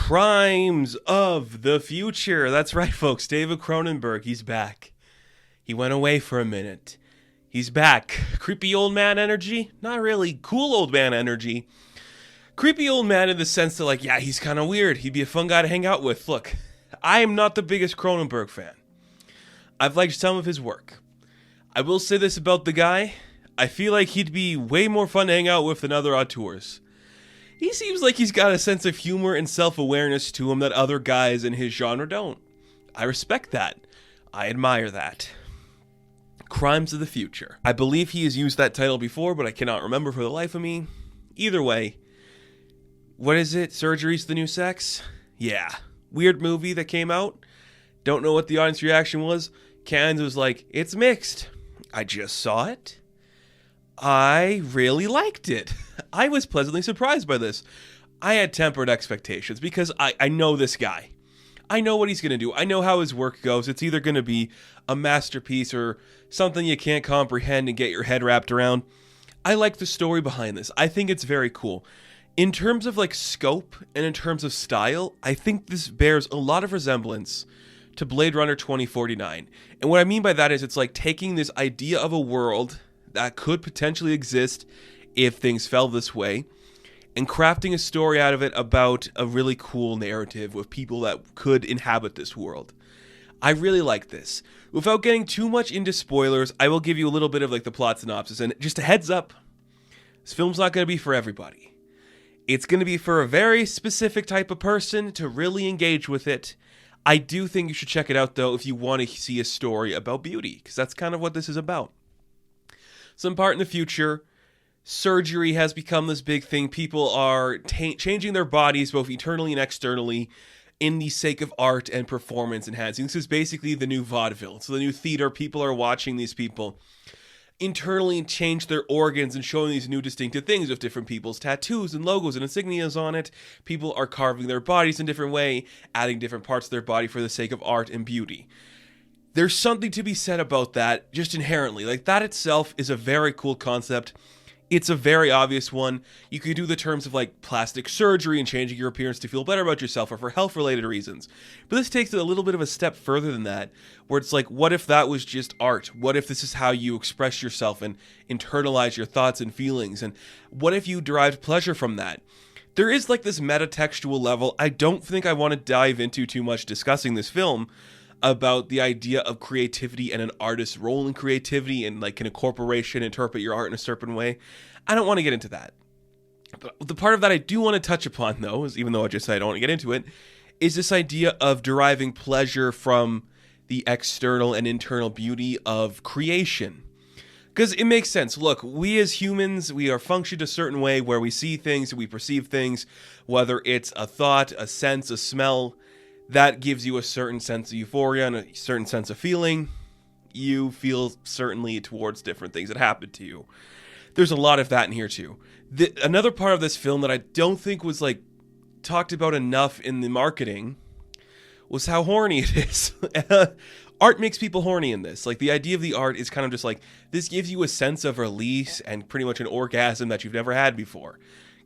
Crimes of the Future. That's right, folks. David Cronenberg, he's back. He went away for a minute. He's back. Creepy old man energy? Not really. Cool old man energy. Creepy old man in the sense that, like, yeah, he's kind of weird. He'd be a fun guy to hang out with. Look, I am not the biggest Cronenberg fan. I've liked some of his work. I will say this about the guy. I feel like he'd be way more fun to hang out with than other auteurs. He seems like he's got a sense of humor and self-awareness to him that other guys in his genre don't. I respect that. I admire that. Crimes of the Future. I believe he has used that title before, but I cannot remember for the life of me. Either way, what is it? Surgery's the New Sex? Yeah. Weird movie that came out. Don't know what the audience reaction was. Cannes was like, it's mixed. I just saw it. I really liked it. I was pleasantly surprised by this. I had tempered expectations because I know this guy. I know what he's going to do. I know how his work goes. It's either going to be a masterpiece or something you can't comprehend and get your head wrapped around. I like the story behind this. I think it's very cool. In terms of like scope and in terms of style, I think this bears a lot of resemblance to Blade Runner 2049. And what I mean by that is it's like taking this idea of a world that could potentially exist if things fell this way, and crafting a story out of it about a really cool narrative with people that could inhabit this world. I really like this. Without getting too much into spoilers, I will give you a little bit of like the plot synopsis, and just a heads up, this film's not going to be for everybody. It's going to be for a very specific type of person to really engage with it. I do think you should check it out though if you want to see a story about beauty, because that's kind of what this is about. Some part in the future, surgery has become this big thing. People are changing their bodies both internally and externally in the sake of art and performance enhancing. This is basically the new vaudeville. So the new theater. People are watching these people internally change their organs and showing these new distinctive things with different people's tattoos and logos and insignias on it. People are carving their bodies in a different way, adding different parts of their body for the sake of art and beauty. There's something to be said about that just inherently. Like, that itself is a very cool concept. It's a very obvious one. You could do the terms of like plastic surgery and changing your appearance to feel better about yourself or for health-related reasons. But this takes it a little bit of a step further than that, where it's like, what if that was just art? What if this is how you express yourself and internalize your thoughts and feelings? And what if you derived pleasure from that? There is like this metatextual level I don't think I want to dive into too much discussing this film, about the idea of creativity and an artist's role in creativity, and like, can a corporation interpret your art in a certain way? I don't want to get into that. But the part of that I do want to touch upon, though, is, even though I just said I don't want to get into it, is this idea of deriving pleasure from the external and internal beauty of creation. Because it makes sense. Look, we as humans, we are functioned a certain way where we see things, we perceive things, whether it's a thought, a sense, a smell. That gives you a certain sense of euphoria and a certain sense of feeling. You feel certainly towards different things that happen to you. There's a lot of that in here too. Another part of this film that I don't think was like talked about enough in the marketing was how horny it is. Art makes people horny in this. Like, the idea of the art is kind of just like, this gives you a sense of release and pretty much an orgasm that you've never had before.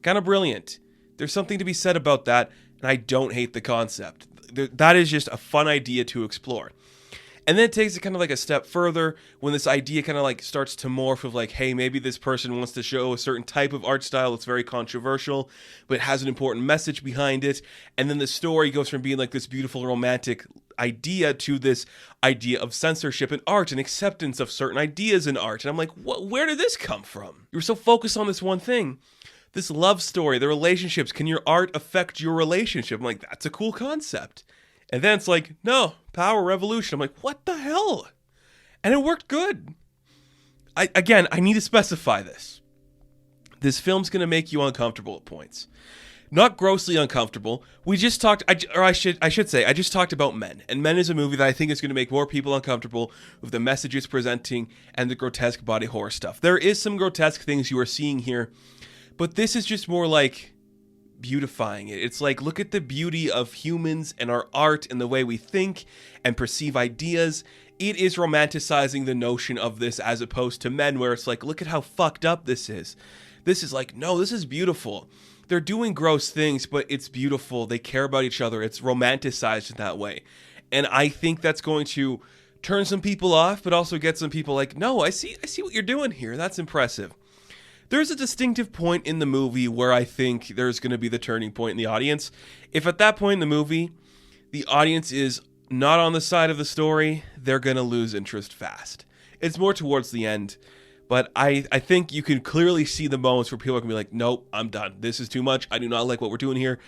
Kind of brilliant. There's something to be said about that, and I don't hate the concept. That is just a fun idea to explore. And then it takes it kind of like a step further when this idea kind of like starts to morph of like, hey, maybe this person wants to show a certain type of art style that's very controversial, but it has an important message behind it. And then the story goes from being like this beautiful romantic idea to this idea of censorship in art and acceptance of certain ideas in art. And I'm like, where did this come from? You were so focused on this one thing. This love story, the relationships, can your art affect your relationship? I'm like, that's a cool concept. And then it's like, no, power revolution. I'm like, what the hell? And it worked good. I need to specify this. This film's going to make you uncomfortable at points. Not grossly uncomfortable. We just talked, I should say, I just talked about Men. And Men is a movie that I think is going to make more people uncomfortable with the message it's presenting and the grotesque body horror stuff. There is some grotesque things you are seeing here, but this is just more like beautifying it. It's like, look at the beauty of humans and our art and the way we think and perceive ideas. It is romanticizing the notion of this as opposed to Men, where it's like, look at how fucked up this is. This is like, no, this is beautiful. they're doing gross things, but it's beautiful. They care about each other. It's romanticized in that way. And I think that's going to turn some people off, but also get some people like, no, I see what you're doing here. That's impressive. There's a distinctive point in the movie where I think there's going to be the turning point in the audience. If at that point in the movie, the audience is not on the side of the story, they're going to lose interest fast. It's more towards the end. But I think you can clearly see the moments where people are going to be like, nope, I'm done. This is too much. I do not like what we're doing here.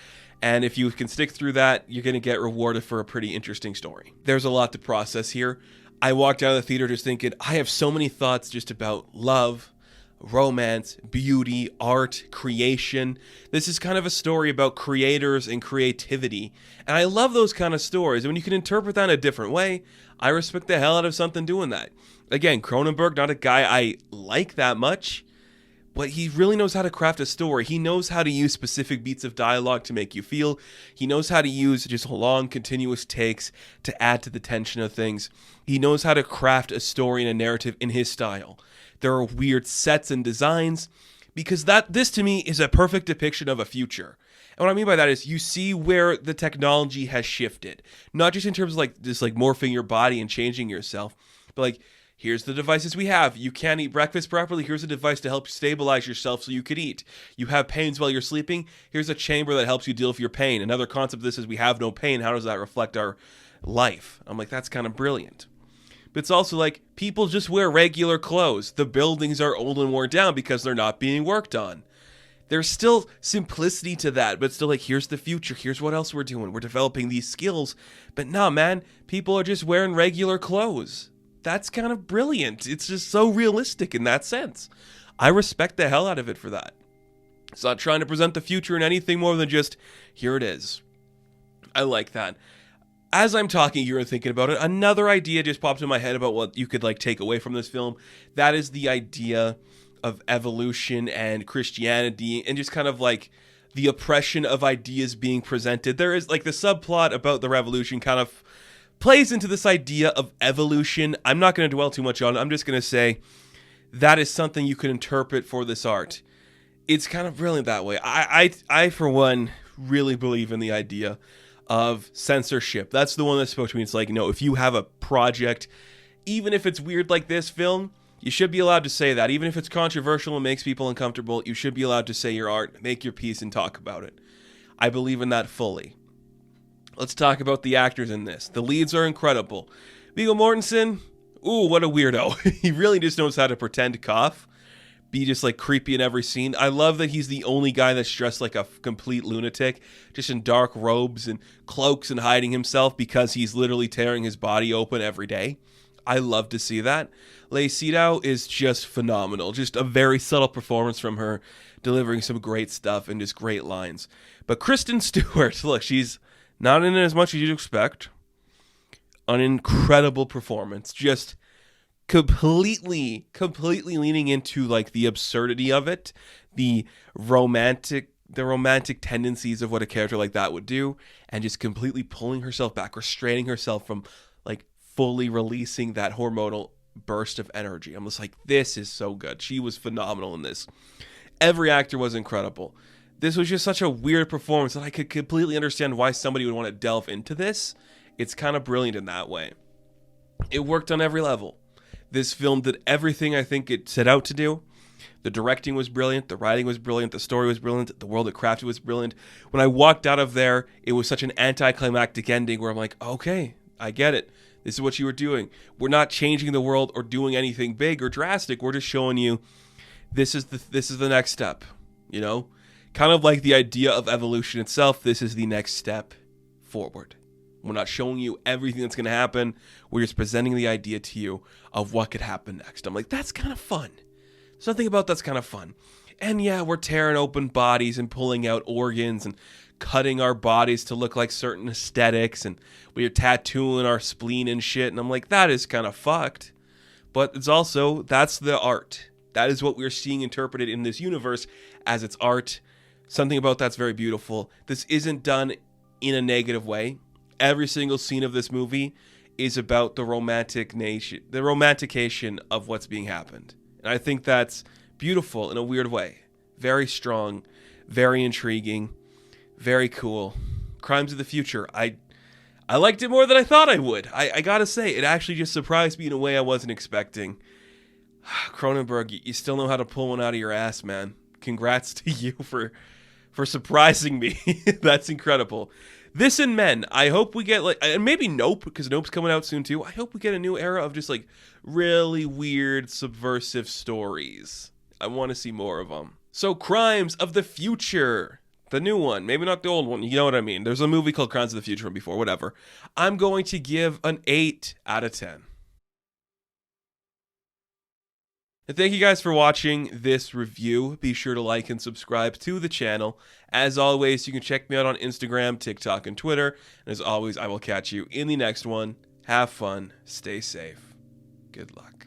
And if you can stick through that, you're going to get rewarded for a pretty interesting story. There's a lot to process here. I walked out of the theater just thinking, I have so many thoughts just about love, romance, beauty, art, creation. This is kind of a story about creators and creativity. And I love those kind of stories. And when you can interpret that in a different way, I respect the hell out of something doing that. Again, Cronenberg, not a guy I like that much, but he really knows how to craft a story. He knows how to use specific beats of dialogue to make you feel. He knows how to use just long, continuous takes to add to the tension of things. He knows how to craft a story and a narrative in his style. There are weird sets and designs, because this to me is a perfect depiction of a future. And what I mean by that is you see where the technology has shifted. Not just in terms of like just like morphing your body and changing yourself, but like, here's the devices we have. You can't eat breakfast properly. Here's a device to help stabilize yourself so you could eat. You have pains while you're sleeping. Here's a chamber that helps you deal with your pain. Another concept of this is we have no pain. How does that reflect our life? I'm like, that's kind of brilliant. But it's also like, people just wear regular clothes. The buildings are old and worn down because they're not being worked on. There's still simplicity to that, but still like, here's the future. Here's what else we're doing. We're developing these skills. But nah, man, people are just wearing regular clothes. That's kind of brilliant. It's just so realistic in that sense. I respect the hell out of it for that. It's not trying to present the future in anything more than just, here it is. I like that. As I'm talking here and thinking about it, another idea just popped in my head about what you could like take away from this film. That is the idea of evolution and Christianity and just kind of like the oppression of ideas being presented. There is like the subplot about the revolution kind of plays into this idea of evolution. I'm not going to dwell too much on it. I'm just going to say that is something you could interpret for this art. It's kind of brilliant that way. I for one, really believe in the idea of censorship. That's the one that spoke to me. It's like, if you have a project, even if it's weird like this film, you should be allowed to say that. Even if it's controversial and makes people uncomfortable, you should be allowed to say your art, make your piece, and talk about it. I believe in that fully. Let's talk about the actors in this. The leads are incredible. Viggo Mortensen, ooh, what a weirdo. He really just knows how to pretend to cough, be just like creepy in every scene. I love that he's the only guy that's dressed like a complete lunatic, just in dark robes and cloaks and hiding himself because he's literally tearing his body open every day. I love to see that. Lei Seydoux is just phenomenal. Just a very subtle performance from her, delivering some great stuff and just great lines. But Kristen Stewart, look, she's not in it as much as you'd expect. An incredible performance. Just completely leaning into like the absurdity of it, the romantic tendencies of what a character like that would do, and just completely pulling herself back, restraining herself from like fully releasing that hormonal burst of energy. I'm just like, this is so good. She was phenomenal in this. Every actor was incredible. This was just such a weird performance that I could completely understand why somebody would want to delve into this. It's kind of brilliant in that way. It worked on every level. This film did everything I think it set out to do. The directing was brilliant. The writing was brilliant. The story was brilliant. The world it crafted was brilliant. When I walked out of there, it was such an anticlimactic ending where I'm like, okay, I get it. This is what you were doing. We're not changing the world or doing anything big or drastic. We're just showing you this is the next step, Kind of like the idea of evolution itself, this is the next step forward. We're not showing you everything that's going to happen. We're just presenting the idea to you of what could happen next. I'm like, that's kind of fun. Something about that's kind of fun. And yeah, we're tearing open bodies and pulling out organs and cutting our bodies to look like certain aesthetics. And we're tattooing our spleen and shit. And I'm like, that is kind of fucked. But it's also, that's the art. That is what we're seeing interpreted in this universe as its art. Something about that's very beautiful. This isn't done in a negative way. Every single scene of this movie is about the romantication of what's being happened. And I think that's beautiful in a weird way. Very strong, Very intriguing. Very cool. Crimes of the Future. I liked it more than I thought I would. I gotta say, it actually just surprised me in a way I wasn't expecting. Cronenberg, you still know how to pull one out of your ass, man. Congrats to you for surprising me. That's incredible. This and Men, I hope we get, like, and maybe Nope, because Nope's coming out soon too. I hope we get a new era of just, like, really weird, subversive stories. I want to see more of them. So, Crimes of the Future. The new one. Maybe not the old one. You know what I mean. There's a movie called Crimes of the Future from before. Whatever. I'm going to give an 8 out of 10. And thank you guys for watching this review. Be sure to like and subscribe to the channel. As always, you can check me out on Instagram, TikTok, and Twitter. And as always, I will catch you in the next one. Have fun. Stay safe. Good luck.